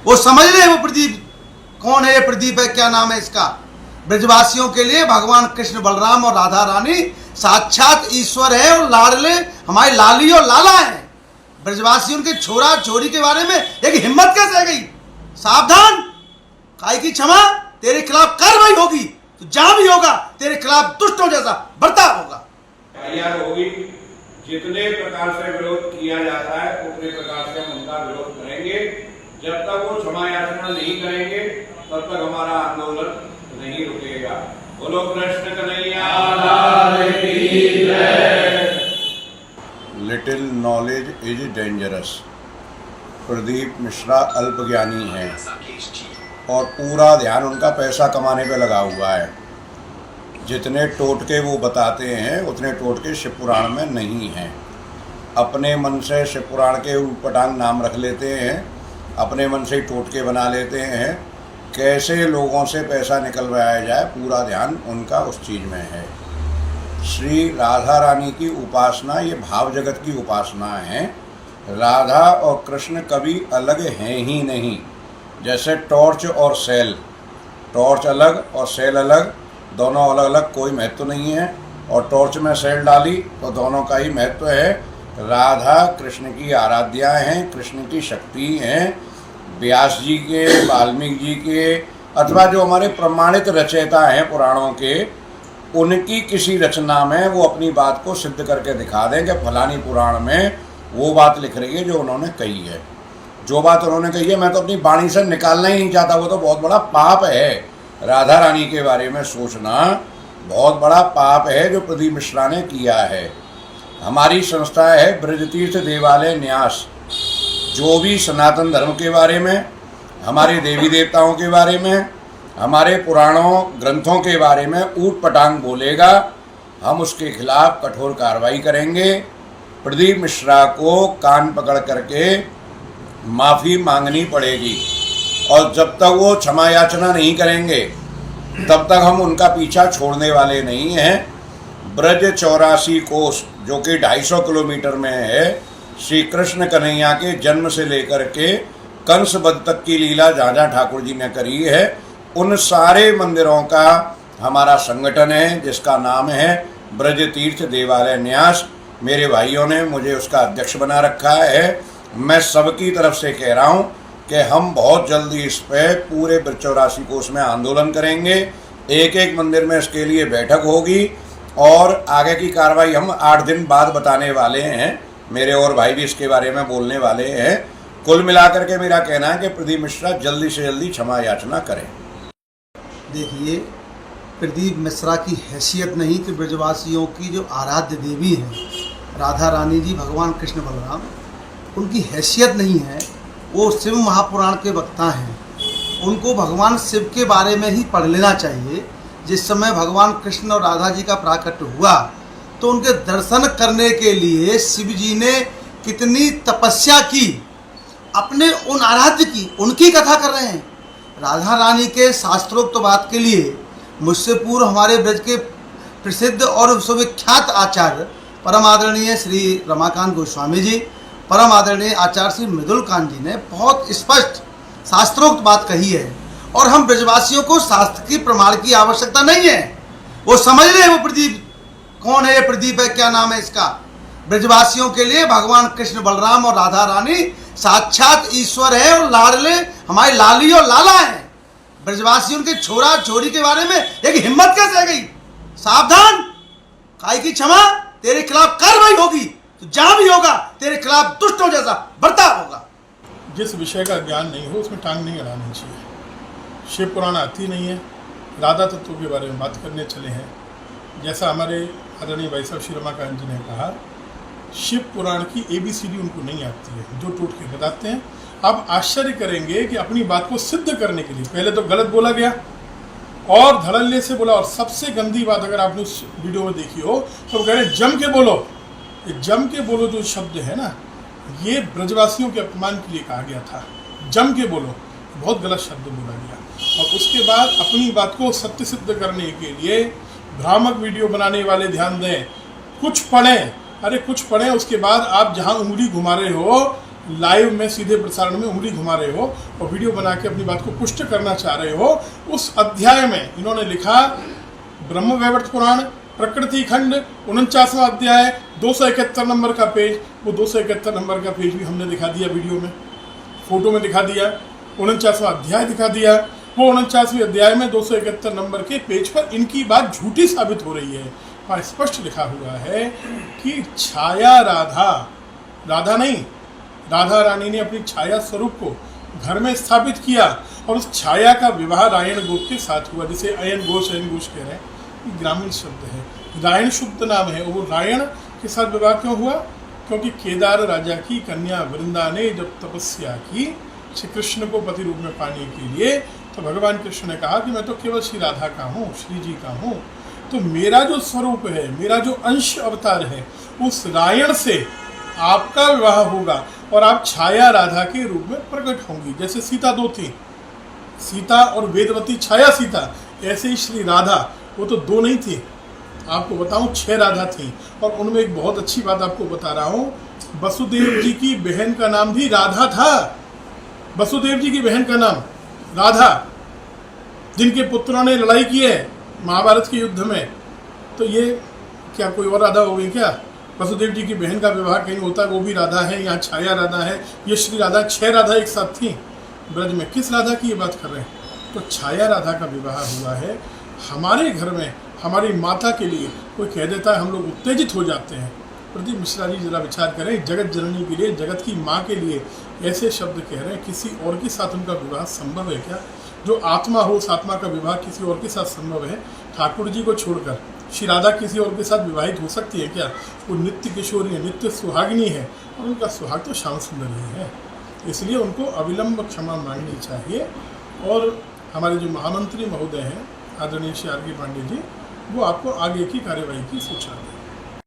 वो समझ ले वो प्रदीप कौन है, ये प्रदीप है, क्या नाम है इसका। ब्रजवासियों के लिए भगवान कृष्ण बलराम और राधा रानी साक्षात ईश्वर है और लाडले हमारे लाली और लाला है। ब्रजवासियों के छोरा छोरी के बारे में एक हिम्मत कैसे आ गई। सावधान, काय की क्षमा, तेरे खिलाफ कार्रवाई होगी, तो जहां भी होगा तेरे खिलाफ दुष्टों जैसा बर्ताव होगा। तैयार होगी, जितने प्रकार से विरोध किया जाता है उतने प्रकार से हम उनका विरोध करेंगे। जब तक वो क्षमा याचना नहीं करेंगे तब तक हमारा आंदोलन नहीं रुकेगा। बोलो कृष्ण कन्हैया लाल की जय। Little knowledge is dangerous. Pradeep Mishra अल्पज्ञानी हैं और पूरा ध्यान उनका पैसा कमाने पे लगा हुआ है। जितने टोटके वो बताते हैं उतने टोटके शिव पुराण में नहीं हैं। अपने मन से शिव पुराण के ऊटपटांग नाम रख लेते हैं, अपने मन से ही टोटके बना लेते हैं। कैसे लोगों से पैसा निकलवाया जाए, पूरा ध्यान उनका उस चीज़ में है। श्री राधा रानी की उपासना ये भाव जगत की उपासना है। राधा और कृष्ण कभी अलग हैं ही नहीं। जैसे टॉर्च और सेल, टॉर्च अलग और सेल अलग, दोनों अलग अलग, कोई महत्व नहीं है। और टॉर्च में सेल डाली तो दोनों का ही महत्व है। राधा कृष्ण की आराध्या हैं, कृष्ण की शक्ति हैं। व्यास जी के, वाल्मीकि जी के, अथवा जो हमारे प्रमाणित रचयिता हैं पुराणों के, उनकी किसी रचना में वो अपनी बात को सिद्ध करके दिखा दें कि फलानी पुराण में वो बात लिख रही है जो उन्होंने कही है। जो बात उन्होंने कही है मैं तो अपनी वाणी से निकालना ही नहीं चाहता, वो तो बहुत बड़ा पाप है। राधा रानी के बारे में सोचना बहुत बड़ा पाप है जो प्रदीप मिश्रा ने किया है। हमारी संस्था है ब्रजतीर्थ देवालय न्यास। जो भी सनातन धर्म के बारे में, हमारे देवी देवताओं के बारे में, हमारे पुराणों ग्रंथों के बारे में ऊट पटांग बोलेगा, हम उसके खिलाफ कठोर कार्रवाई करेंगे। प्रदीप मिश्रा को कान पकड़ करके माफ़ी मांगनी पड़ेगी और जब तक वो क्षमा याचना नहीं करेंगे तब तक हम उनका पीछा छोड़ने वाले नहीं हैं। ब्रज 84 कोस जो कि 250 किलोमीटर में है, श्री कृष्ण कन्हैया के जन्म से लेकर के कंस वध तक की लीला जहाँ जहाँ ठाकुर जी ने करी है, उन सारे मंदिरों का हमारा संगठन है जिसका नाम है ब्रज तीर्थ देवालय न्यास। मेरे भाइयों ने मुझे उसका अध्यक्ष बना रखा है। मैं सबकी तरफ से कह रहा हूँ कि हम बहुत जल्दी इस पर पूरे ब्रज 84 कोस में आंदोलन करेंगे। एक एक मंदिर में इसके लिए बैठक होगी और आगे की कार्रवाई हम 8 दिन बाद बताने वाले हैं। मेरे और भाई भी इसके बारे में बोलने वाले हैं। कुल मिलाकर के मेरा कहना है कि प्रदीप मिश्रा जल्दी से जल्दी क्षमा याचना करें। देखिए, प्रदीप मिश्रा की हैसियत नहीं कि ब्रजवासियों की जो आराध्य देवी हैं राधा रानी जी, भगवान कृष्ण बलराम, उनकी हैसियत नहीं है। वो शिव महापुराण के वक्ता हैं, उनको भगवान शिव के बारे में ही पढ़ लेना चाहिए। जिस समय भगवान कृष्ण और राधा जी का प्राकट्य हुआ तो उनके दर्शन करने के लिए शिव जी ने कितनी तपस्या की, अपने उन आराध्य की, उनकी कथा कर रहे हैं। राधा रानी के शास्त्रोक्त बात के लिए मुझसे पूर्व हमारे ब्रज के प्रसिद्ध और सुविख्यात आचार्य परम आदरणीय श्री रमाकांत गोस्वामी जी, परम आदरणीय आचार्य श्री मृदुलकांत जी ने बहुत स्पष्ट शास्त्रोक्त बात कही है। और हम ब्रजवासियों को शास्त्र की प्रमाण की आवश्यकता नहीं है। वो समझ ले वो प्रदीप कौन है, ये प्रदीप है, क्या नाम है इसका। ब्रजवासियों के लिए भगवान कृष्ण बलराम और राधा रानी साक्षात ईश्वर है और लाडले हमारे लाली और लाला है। ब्रजवासियों के छोरा छोरी के बारे में एक हिम्मत कैसे आ गई। सावधान, काय की क्षमा, तेरे खिलाफ कार्रवाई होगी, तो जहां भी होगा तेरे खिलाफ दुष्टों जैसा बर्ताव होगा। जिस विषय का ज्ञान नहीं हो उसमें टांग नहीं अड़ानी चाहिए। शिव पुराण आती नहीं है, राधा तत्व के बारे में बात करने चले हैं। जैसा हमारे आदरणीय भाई साहब श्री रमाकांत जी ने कहा, शिव पुराण की ABCD उनको नहीं आती है, जो टोटके बताते हैं। आप आश्चर्य करेंगे कि अपनी बात को सिद्ध करने के लिए पहले तो गलत बोला गया और धड़ल्ले से बोला। और सबसे गंदी बात अगर आपने उस वीडियो में देखी हो तो कह रहे जम के बोलो। ये जम के बोलो जो शब्द है ना, ये ब्रजवासियों के अपमान के लिए कहा गया था। जम के बोलो, बहुत गलत शब्द बोला गया। और उसके बाद अपनी बात को सत्य सिद्ध करने के लिए भ्रामक वीडियो बनाने वाले ध्यान दें, कुछ पढ़ें। अरे कुछ पढ़ें, उसके बाद आप जहां उंगली घुमा रहे हो लाइव में सीधे प्रसारण में उंगली घुमा रहे हो और वीडियो बना के अपनी बात को पुष्ट करना चाह रहे हो। उस अध्याय में इन्होंने लिखा ब्रह्मवैवर्त पुराण प्रकृति खंड 49वां अध्याय 271 नंबर का पेज, वो 271 नंबर का पेज भी हमने दिखा दिया वीडियो में, फोटो में दिखा दिया, 49वां अध्याय दिखा दिया। वो 49वें अध्याय में 271 नंबर के पेज पर इनकी बात झूठी साबित हो रही है। वहाँ स्पष्ट लिखा हुआ है कि छाया राधा, राधा नहीं, राधा रानी ने अपनी छाया स्वरूप को घर में स्थापित किया और उस छाया का विवाह रायण गोप के साथ हुआ, जिसे अयन घोष कह रहे हैं, ये ग्रामीण शब्द है, रायण शुद्ध नाम है। वो रायण के साथ विवाह क्यों हुआ? क्योंकि केदार राजा की कन्या वृंदा ने जब तपस्या की श्री कृष्ण को पति रूप में पाने के लिए, तो भगवान कृष्ण ने कहा कि मैं तो केवल श्री राधा का हूँ, श्री जी का हूँ, तो मेरा जो स्वरूप है, मेरा जो अंश अवतार है, उस रायण से आपका विवाह होगा और आप छाया राधा के रूप में प्रकट होंगी। जैसे सीता दो थी, सीता और वेदवती छाया सीता, ऐसे ही श्री राधा, वो तो दो नहीं थी, आपको बताऊं 6 राधा थी। और उनमें एक बहुत अच्छी बात आपको बता रहा हूँ, वसुदेव जी की बहन का नाम भी राधा था। वसुदेव जी की बहन का नाम राधा, जिनके पुत्रों ने लड़ाई की है महाभारत के युद्ध में। तो ये क्या कोई और राधा हो गई क्या? वसुदेव जी की बहन का विवाह कहीं होता है, वो भी राधा है, यहाँ छाया राधा है, ये श्री राधा, 6 राधा एक साथ थी ब्रज में। किस राधा की ये बात कर रहे हैं? तो छाया राधा का विवाह हुआ है। हमारे घर में हमारी माता के लिए कोई कह देता है, हम लोग उत्तेजित हो जाते हैं। प्रदीप मिश्रा जी जरा विचार करें, जगत जननी के लिए, जगत की माँ के लिए ऐसे शब्द कह रहे हैं, किसी और के साथ उनका विवाह संभव है क्या? जो आत्मा हो, उस आत्मा का विवाह किसी और के साथ संभव है? ठाकुर जी को छोड़कर श्री राधा किसी और के साथ विवाहित हो सकती है क्या? वो नित्य किशोरी है, नित्य सुहागिनी है, और उनका सुहाग तो श्याम सुंदर ही है। इसलिए उनको अविलंब क्षमा मांगनी चाहिए। और हमारे जो महामंत्री महोदय हैं आदरणीय श्री आर के पांडे जी, वो आपको आगे की कार्यवाही की सूचना दें।